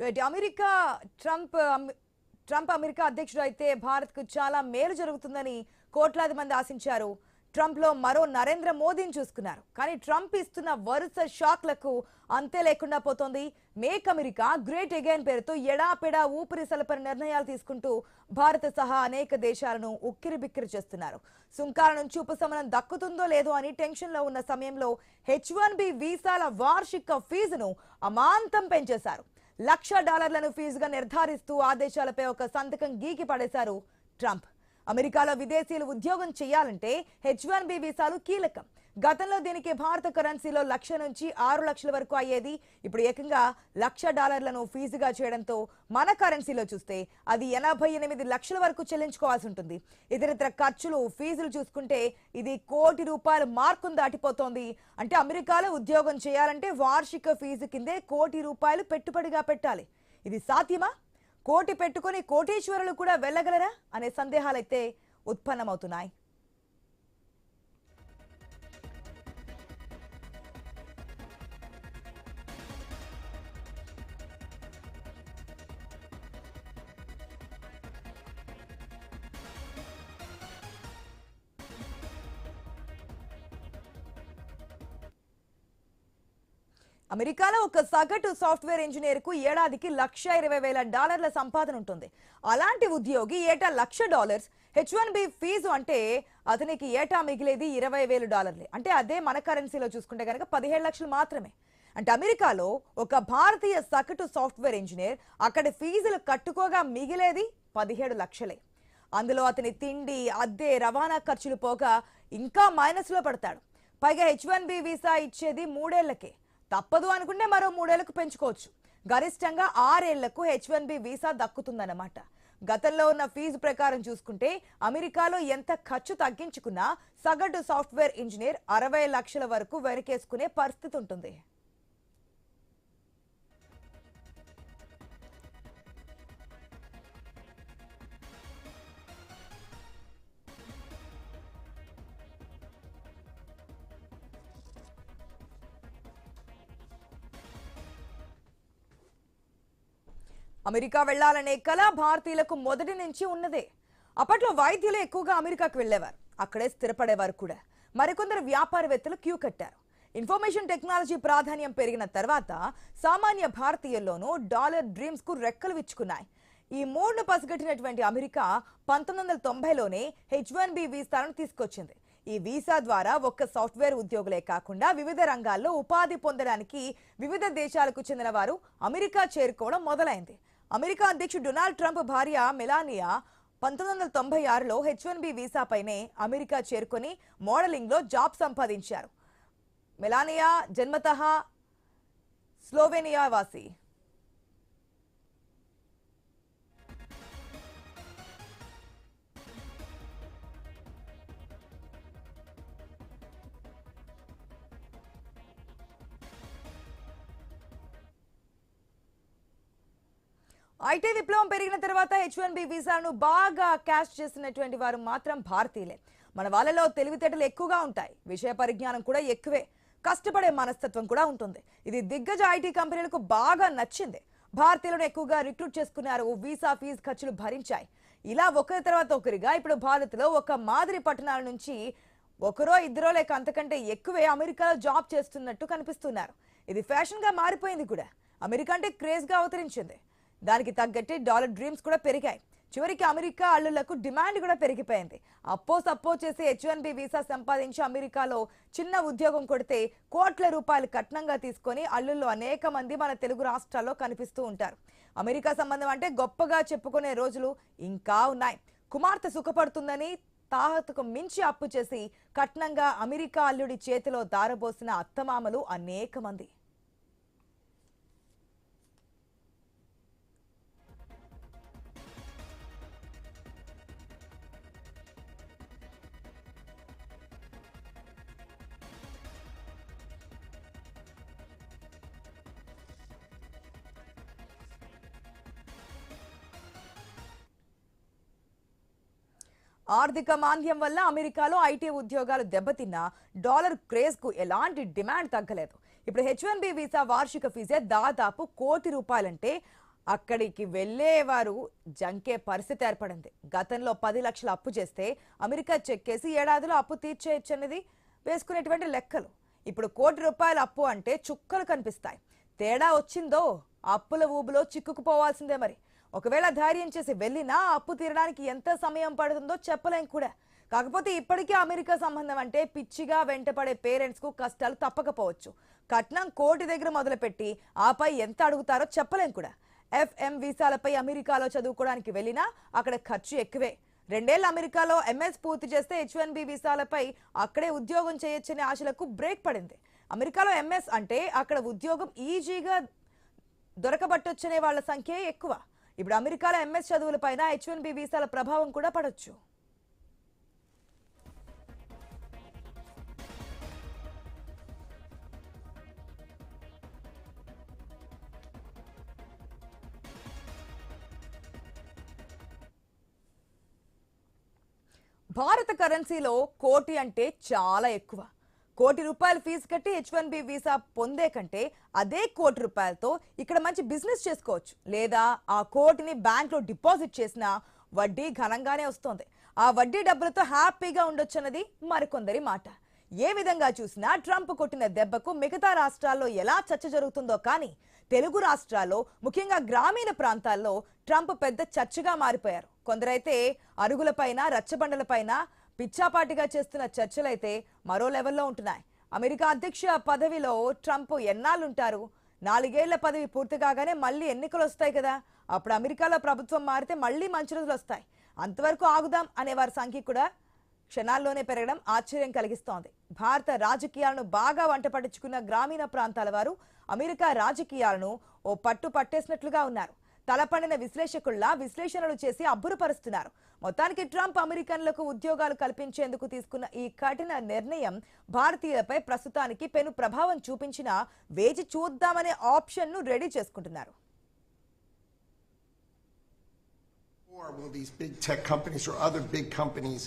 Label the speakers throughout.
Speaker 1: Right. Trump America అధ్యక్షుడు అయితే భారత్కు చాలా మేలు జరుగుతుందని కోట్లాది మంది ఆశించారు. ట్రంప్లో మరో నరేంద్ర మోదీని చూసుకున్నారు. కానీ ట్రంప్ ఇస్తున్న వరుస షాక్లకు అంతే లేకుండా పోతోంది. మేక్ అమెరికా గ్రేట్ అగైన్ పేరుతో ఎడాపెడా ఊపిరి సలపని నిర్ణయాలు తీసుకుంటూ భారత్ సహా అనేక దేశాలను ఉక్కిరిబిక్కిరి చేస్తున్నారు. సుంకాల నుంచి ఉపశమనం దక్కుతుందో లేదో అని టెన్షన్లో ఉన్న సమయంలో H1B వీసాల వార్షిక ఫీజును అమాంతం పెంచేశారు. $1,00,000 ఫీజుగా నిర్ధారిస్తూ ఆదేశాలపై ఒక సంతకం గీకి పడేశారు ట్రంప్. అమెరికాలో విదేశీయులు ఉద్యోగం చేయాలంటే H1B వీసాలు కీలకం. గతంలో దీనికి భారత కరెన్సీలో 1,00,000 నుంచి 6,00,000 వరకు అయ్యేది. ఇప్పుడు ఏకంగా $1,00,000 ఫీజుగా చేయడంతో మన కరెన్సీలో చూస్తే అది 88 లక్షల వరకు చెల్లించుకోవాల్సి ఉంటుంది. ఇతరితర ఖర్చులు ఫీజులు చూసుకుంటే ఇది ₹1,00,00,000 మార్కును దాటిపోతోంది. అంటే అమెరికాలో ఉద్యోగం చేయాలంటే వార్షిక ఫీజు కిందే ₹1,00,00,000 పెట్టుబడిగా పెట్టాలి. ఇది సాధ్యమా? కోటి పెట్టుకుని కోటీశ్వరులు కూడా వెళ్ళగలరా అనే సందేహాలైతే ఉత్పన్నమవుతున్నాయి. అమెరికాలో ఒక సగటు సాఫ్ట్వేర్ ఇంజనీర్ కు ఏడాదికి $1,20,000 సంపాదన ఉంటుంది. అలాంటి ఉద్యోగి ఏటా $1,00,000 H1B ఫీజు అంటే అతనికి ఏటా మిగిలేది $20,000. అంటే అదే మన కరెన్సీలో చూసుకుంటే కనుక 17 లక్షలు మాత్రమే. అంటే అమెరికాలో ఒక భారతీయ సగటు సాఫ్ట్వేర్ ఇంజనీర్ అక్కడి ఫీజులు కట్టుకోగా మిగిలేది 17 లక్షలే. అందులో అతని తిండి, అద్దె, రవాణా ఖర్చులు పోగా ఇంకా మైనస్లో పడతాడు. పైగా H1B వీసా ఇచ్చేది 3 ఏళ్లకే. తప్పదు అనుకుంటే మరో 3 ఏళ్లకు పెంచుకోవచ్చు. గరిష్టంగా 6 ఏళ్లకు H1B వీసా దక్కుతుందన్నమాట. గతంలో ఉన్న ఫీజు ప్రకారం చూసుకుంటే అమెరికాలో ఎంత ఖర్చు తగ్గించుకున్నా సగటు సాఫ్ట్వేర్ ఇంజనీర్ 60 లక్షల వరకు వెనకేసుకునే పరిస్థితి ఉంటుంది. అమెరికా వెళ్లాలనే కల భారతీయులకు మొదటి నుంచి ఉన్నదే. అప్పట్లో వైద్యులు ఎక్కువగా అమెరికాకు వెళ్లేవారు, అక్కడే స్థిరపడేవారు కూడా. మరికొందరు వ్యాపారవేత్తలు క్యూ కట్టారు. ఇన్ఫర్మేషన్ టెక్నాలజీ ప్రాధాన్యం పెరిగిన తర్వాత సామాన్య భారతీయుల్లోనూ డాలర్ డ్రీమ్స్ కు రెక్కలు విచ్చుకున్నాయి. ఈ మూడును పసిగట్టినటువంటి అమెరికా 1990లోనే H1B వీసాలను తీసుకొచ్చింది. ఈ వీసా ద్వారా ఒక్క సాఫ్ట్వేర్ ఉద్యోగులే కాకుండా వివిధ రంగాల్లో ఉపాధి పొందడానికి వివిధ దేశాలకు చెందిన వారు అమెరికా చేరుకోవడం మొదలైంది. అమెరికా అధ్యక్షుడు డొనాల్డ్ ట్రంప్ భార్య మెలానియా 1996లో H1B వీసాపైనే అమెరికా చేరుకొని మోడలింగ్లో జాబ్ సంపాదించారు. మెలానియా జన్మతః స్లోవేనియా వాసి. ఐటీ విప్లవం పెరిగిన తర్వాత H1B వీసాను బాగా క్యాష్ చేసినటువంటి వారు మాత్రం భారతీయులే. మన వాళ్ళలో తెలివితేటలు ఎక్కువగా ఉంటాయి, విషయ పరిజ్ఞానం కూడా ఎక్కువే, కష్టపడే మనస్తత్వం కూడా ఉంటుంది. ఇది దిగ్గజ ఐటీ కంపెనీలకు బాగా నచ్చింది. భారతీయులను ఎక్కువగా రిక్రూట్ చేసుకున్నారు, వీసా ఫీజు ఖర్చులు భరించాయి. ఇలా ఒకరి తర్వాత ఒకరిగా ఇప్పుడు భారత్లో ఒక మాదిరి పట్టణాల నుంచి ఒకరో ఇద్దరో లేక అంతకంటే ఎక్కువే అమెరికాలో జాబ్ చేస్తున్నట్టు కనిపిస్తున్నారు. ఇది ఫ్యాషన్గా మారిపోయింది కూడా. అమెరికా అంటే క్రేజ్గా అవతరించింది. దానికి తగ్గట్టే డాలర్ డ్రీమ్స్ కూడా పెరిగాయి. చివరికి అమెరికా అల్లులకు డిమాండ్ కూడా పెరిగిపోయింది. సప్పో చేసి H1B వీసా సంపాదించి అమెరికాలో చిన్న ఉద్యోగం కొడితే కోట్ల రూపాయలు కట్నంగా తీసుకొని అల్లుళ్ళు అనేక మంది మన తెలుగు రాష్ట్రాల్లో కనిపిస్తూ ఉంటారు. అమెరికా సంబంధం అంటే గొప్పగా చెప్పుకునే రోజులు ఇంకా ఉన్నాయి. కుమార్తె సుఖపడుతుందని తాహతుకు మించి అప్పు చేసి కట్నంగా అమెరికా అల్లుడి చేతిలో దారబోసిన అత్తమామలు అనేక మంది. ఆర్థిక మాంద్యం వల్ల అమెరికాలో ఐటీ ఉద్యోగాలు దెబ్బతిన్నా డాలర్ క్రేజ్ కు ఎలాంటి డిమాండ్ తగ్గలేదు. ఇప్పుడు H1B వీసా వార్షిక ఫీజే దాదాపు ₹1,00,00,000 అంటే అక్కడికి వెళ్ళేవారు జంకే పరిస్థితి ఏర్పడింది. గతంలో 10 లక్షల అప్పు చేస్తే అమెరికా చెక్కేసి ఏడాదిలో అప్పు తీర్చేయచ్చన్నది వేసుకునేటువంటి లెక్కలు. ఇప్పుడు ₹1,00,00,000 అప్పు అంటే చుక్కలు కనిపిస్తాయి. తేడా వచ్చిందో అప్పుల ఊబులో చిక్కుకుపోవాల్సిందే. మరి ఒకవేళ ధైర్యం చేసి వెళ్ళినా అప్పు తీరడానికి ఎంత సమయం పడుతుందో చెప్పలేం కూడా. కాకపోతే ఇప్పటికీ అమెరికా సంబంధం అంటే పిచ్చిగా వెంటపడే పేరెంట్స్ కు కష్టాలు తప్పకపోవచ్చు. కట్నం కోటి దగ్గర మొదలుపెట్టి ఆపై ఎంత అడుగుతారో చెప్పలేం కూడా. FM వీసాలపై అమెరికాలో చదువుకోవడానికి వెళ్ళినా అక్కడ ఖర్చు ఎక్కువే. 2 ఏళ్ల అమెరికాలో MS పూర్తి చేస్తే H1B వీసాలపై అక్కడే ఉద్యోగం చేయొచ్చనే ఆశలకు బ్రేక్ పడింది. అమెరికాలో MS అంటే అక్కడ ఉద్యోగం ఈజీగా దొరకబట్టొచ్చనే వాళ్ళ సంఖ్య ఎక్కువ. ఇప్పుడు అమెరికాలో MS చదువులపైన H1B వీసాల ప్రభావం కూడా పడొచ్చు. భారత కరెన్సీలో కోటి అంటే చాలా ఎక్కువ. ₹1,00,00,000 ఫీజు కట్టి H1B వీసా పొందే కంటే అదే ₹1,00,00,000తో ఇక్కడ మంచి బిజినెస్ చేసుకోవచ్చు. లేదా ఆ కోటిని బ్యాంక్లో డిపాజిట్ చేసినా వడ్డీ ఘనంగానే వస్తుంది. ఆ వడ్డీ డబ్బులతో హ్యాపీగా ఉండొచ్చన్నది మరికొందరి మాట. ఏ విధంగా చూసినా ట్రంప్ కొట్టిన దెబ్బకు మిగతా రాష్ట్రాల్లో ఎలా చర్చ జరుగుతుందో కానీ తెలుగు రాష్ట్రాల్లో ముఖ్యంగా గ్రామీణ ప్రాంతాల్లో ట్రంప్ పెద్ద చర్చగా మారిపోయారు. కొందరైతే అరుగులపైన రచ్చబండలపైన పిచ్చాపాటిగా చేస్తున్న చర్చలైతే మరో లెవెల్లో ఉంటున్నాయి. అమెరికా అధ్యక్ష పదవిలో ట్రంప్ ఎన్నాళ్ళుంటారు? 4 ఏళ్ల పదవి పూర్తి కాగానే మళ్ళీ ఎన్నికలు వస్తాయి కదా. అప్పుడు అమెరికాలో ప్రభుత్వం మారితే మళ్ళీ మంచి రోజులు వస్తాయి. అంతవరకు ఆగుదాం అనేవారి సంఖ్య కూడా క్షణాల్లోనే పెరగడం ఆశ్చర్యం కలిగిస్తోంది. భారత రాజకీయాలను బాగా వంట పట్టించుకున్న గ్రామీణ ప్రాంతాల వారు అమెరికా రాజకీయాలను ఓ పట్టు పట్టేసినట్లుగా ఉన్నారు. తలపండిన విశ్లేషకుల్లా విశ్లేషణలు చేసి అబ్బురపరుస్తున్నారు. మొత్తానికి ట్రంప్ అమెరికన్లకు ఉద్యోగాలు కల్పించేందుకు తీసుకున్న ఈ కఠిన నిర్ణయం భారతీయులపై ప్రస్తుతానికి పెను ప్రభావం చూపించినా వేచి చూద్దామనే ఆప్షన్ను రెడీ చేసుకుంటున్నారు.
Speaker 2: Or will these big tech companies or other big companies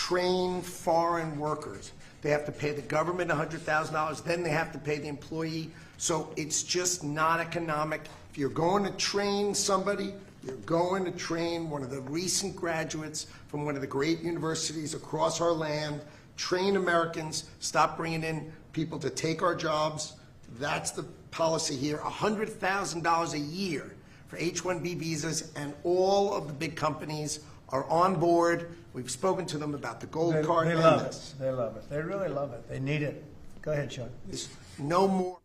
Speaker 2: train foreign workers? They have to pay the government $100,000, then they have to pay the employee. So it's just not economic. If you're going to train somebody, you're going to train one of the recent graduates from one of the great universities across our land. Train Americans, stop bringing in people to take our jobs. That's the policy here. $100,000 a year for H-1B visas, and all of the big companies are on board. We've spoken to them about the gold card.
Speaker 3: They love it. They love it. They really love it. They need it. Go ahead, Sean.
Speaker 2: There's no more.